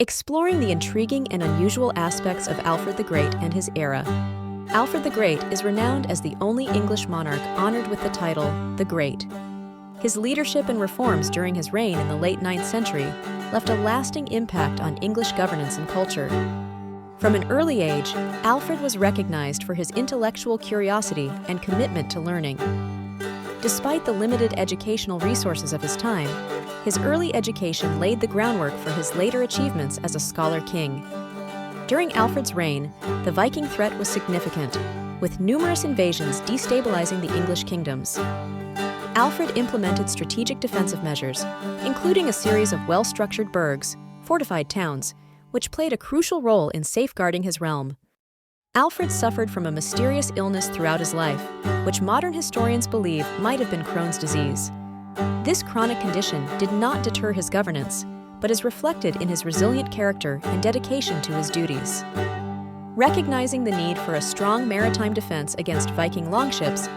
exploring the intriguing and unusual aspects of Alfred the Great and his era. Alfred the Great is renowned as the only English monarch honored with the title, the Great. His leadership and reforms during his reign in the late 9th century left a lasting impact on English governance and culture. From an early age, Alfred was recognized for his intellectual curiosity and commitment to learning. Despite the limited educational resources of his time, his early education laid the groundwork for his later achievements as a scholar king. During Alfred's reign, the Viking threat was significant, with numerous invasions destabilizing the English kingdoms. Alfred implemented strategic defensive measures, including a series of well-structured burghs, fortified towns, which played a crucial role in safeguarding his realm. Alfred suffered from a mysterious illness throughout his life, which modern historians believe might have been Crohn's disease. This chronic condition did not deter his governance, but is reflected in his resilient character and dedication to his duties. Recognizing the need for a strong maritime defense against Viking longships,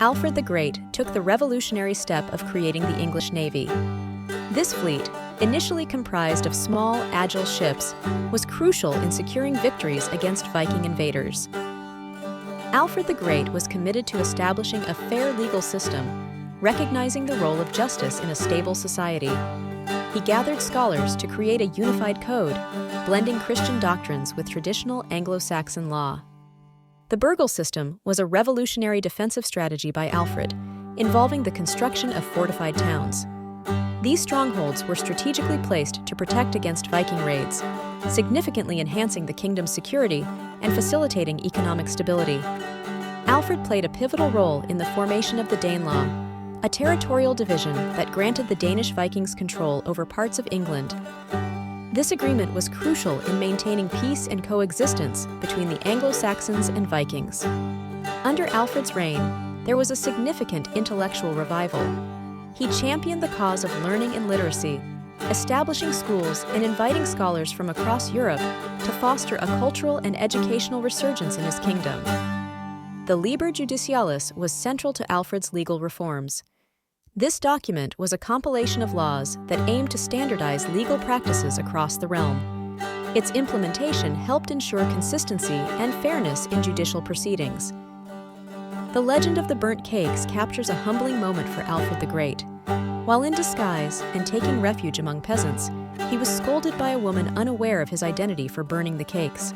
Alfred the Great took the revolutionary step of creating the English Navy. This fleet, initially comprised of small, agile ships, was crucial in securing victories against Viking invaders. Alfred the Great was committed to establishing a fair legal system, recognizing the role of justice in a stable society. He gathered scholars to create a unified code, blending Christian doctrines with traditional Anglo-Saxon law. The Burhs system was a revolutionary defensive strategy by Alfred, involving the construction of fortified towns. These strongholds were strategically placed to protect against Viking raids, significantly enhancing the kingdom's security and facilitating economic stability. Alfred played a pivotal role in the formation of the Danelaw, a territorial division that granted the Danish Vikings control over parts of England. This agreement was crucial in maintaining peace and coexistence between the Anglo-Saxons and Vikings. Under Alfred's reign, there was a significant intellectual revival. He championed the cause of learning and literacy, establishing schools and inviting scholars from across Europe to foster a cultural and educational resurgence in his kingdom. The Liber Judicialis was central to Alfred's legal reforms. This document was a compilation of laws that aimed to standardize legal practices across the realm. Its implementation helped ensure consistency and fairness in judicial proceedings. The legend of the burnt cakes captures a humbling moment for Alfred the Great. While in disguise and taking refuge among peasants, he was scolded by a woman unaware of his identity for burning the cakes.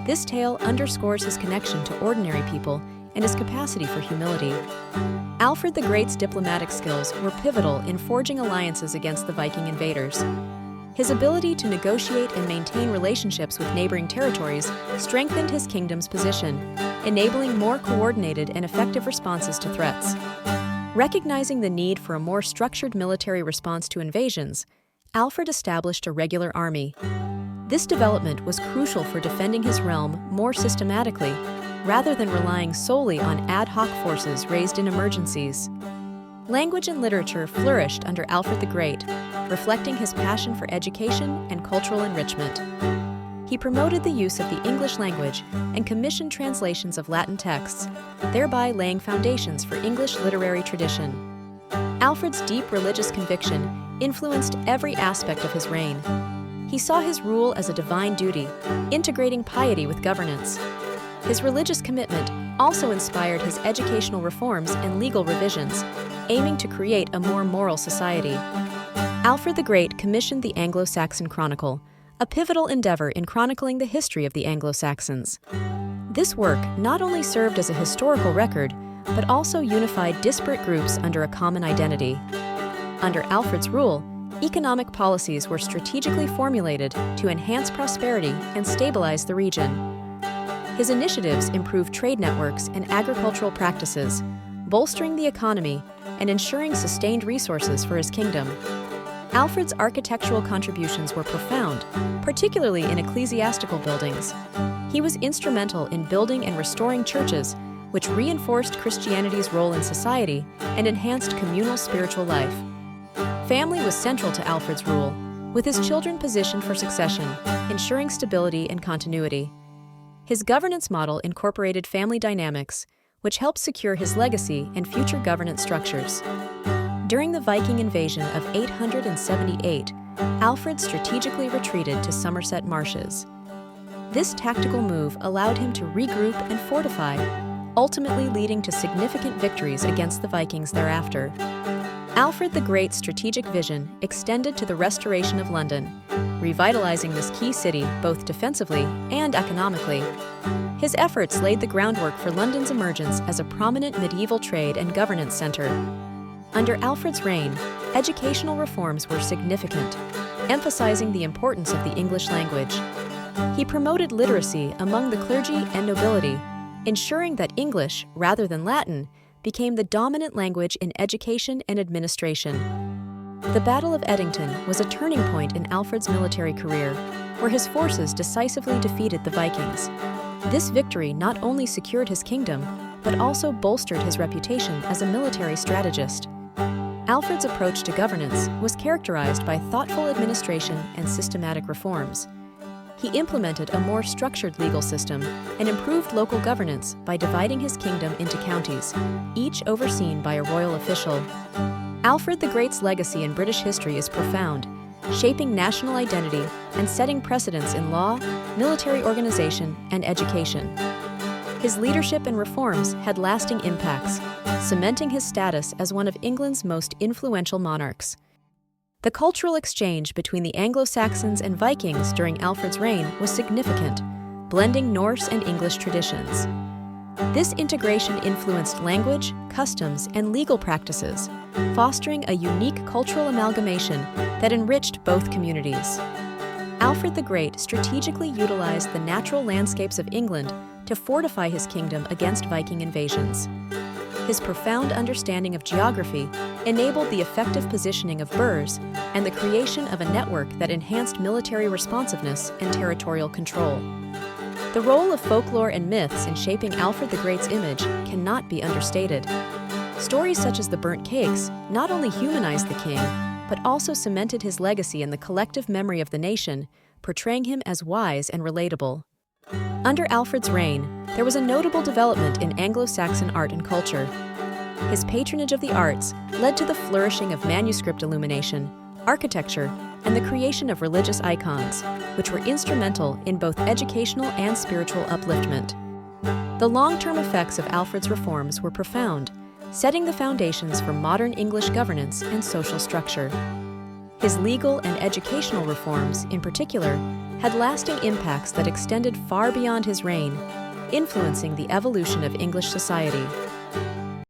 This tale underscores his connection to ordinary people and his capacity for humility. Alfred the Great's diplomatic skills were pivotal in forging alliances against the Viking invaders. His ability to negotiate and maintain relationships with neighboring territories strengthened his kingdom's position, enabling more coordinated and effective responses to threats. Recognizing the need for a more structured military response to invasions, Alfred established a regular army. This development was crucial for defending his realm more systematically, rather than relying solely on ad hoc forces raised in emergencies. Language and literature flourished under Alfred the Great, reflecting his passion for education and cultural enrichment. He promoted the use of the English language and commissioned translations of Latin texts, thereby laying foundations for English literary tradition. Alfred's deep religious conviction influenced every aspect of his reign. He saw his rule as a divine duty, integrating piety with governance. His religious commitment also inspired his educational reforms and legal revisions, aiming to create a more moral society. Alfred the Great commissioned the Anglo-Saxon Chronicle, a pivotal endeavor in chronicling the history of the Anglo-Saxons. This work not only served as a historical record, but also unified disparate groups under a common identity. Under Alfred's rule, economic policies were strategically formulated to enhance prosperity and stabilize the region. His initiatives improved trade networks and agricultural practices, bolstering the economy and ensuring sustained resources for his kingdom. Alfred's architectural contributions were profound, particularly in ecclesiastical buildings. He was instrumental in building and restoring churches, which reinforced Christianity's role in society and enhanced communal spiritual life. Family was central to Alfred's rule, with his children positioned for succession, ensuring stability and continuity. His governance model incorporated family dynamics, which helped secure his legacy and future governance structures. During the Viking invasion of 878, Alfred strategically retreated to Somerset Marshes. This tactical move allowed him to regroup and fortify, ultimately leading to significant victories against the Vikings thereafter. Alfred the Great's strategic vision extended to the restoration of London, revitalizing this key city both defensively and economically. His efforts laid the groundwork for London's emergence as a prominent medieval trade and governance center. Under Alfred's reign, educational reforms were significant, emphasizing the importance of the English language. He promoted literacy among the clergy and nobility, ensuring that English, rather than Latin, became the dominant language in education and administration. The Battle of Edington was a turning point in Alfred's military career, where his forces decisively defeated the Vikings. This victory not only secured his kingdom, but also bolstered his reputation as a military strategist. Alfred's approach to governance was characterized by thoughtful administration and systematic reforms. He implemented a more structured legal system and improved local governance by dividing his kingdom into counties, each overseen by a royal official. Alfred the Great's legacy in British history is profound, shaping national identity and setting precedents in law, military organization, and education. His leadership and reforms had lasting impacts, cementing his status as one of England's most influential monarchs. The cultural exchange between the Anglo-Saxons and Vikings during Alfred's reign was significant, blending Norse and English traditions. This integration influenced language, customs, and legal practices, fostering a unique cultural amalgamation that enriched both communities. Alfred the Great strategically utilized the natural landscapes of England to fortify his kingdom against Viking invasions. His profound understanding of geography enabled the effective positioning of Burhs and the creation of a network that enhanced military responsiveness and territorial control. The role of folklore and myths in shaping Alfred the Great's image cannot be understated. Stories such as the burnt cakes not only humanized the king, but also cemented his legacy in the collective memory of the nation, portraying him as wise and relatable. Under Alfred's reign, there was a notable development in Anglo-Saxon art and culture. His patronage of the arts led to the flourishing of manuscript illumination, architecture, and the creation of religious icons, which were instrumental in both educational and spiritual upliftment. The long-term effects of Alfred's reforms were profound, setting the foundations for modern English governance and social structure. His legal and educational reforms, in particular, had lasting impacts that extended far beyond his reign, influencing the evolution of English society.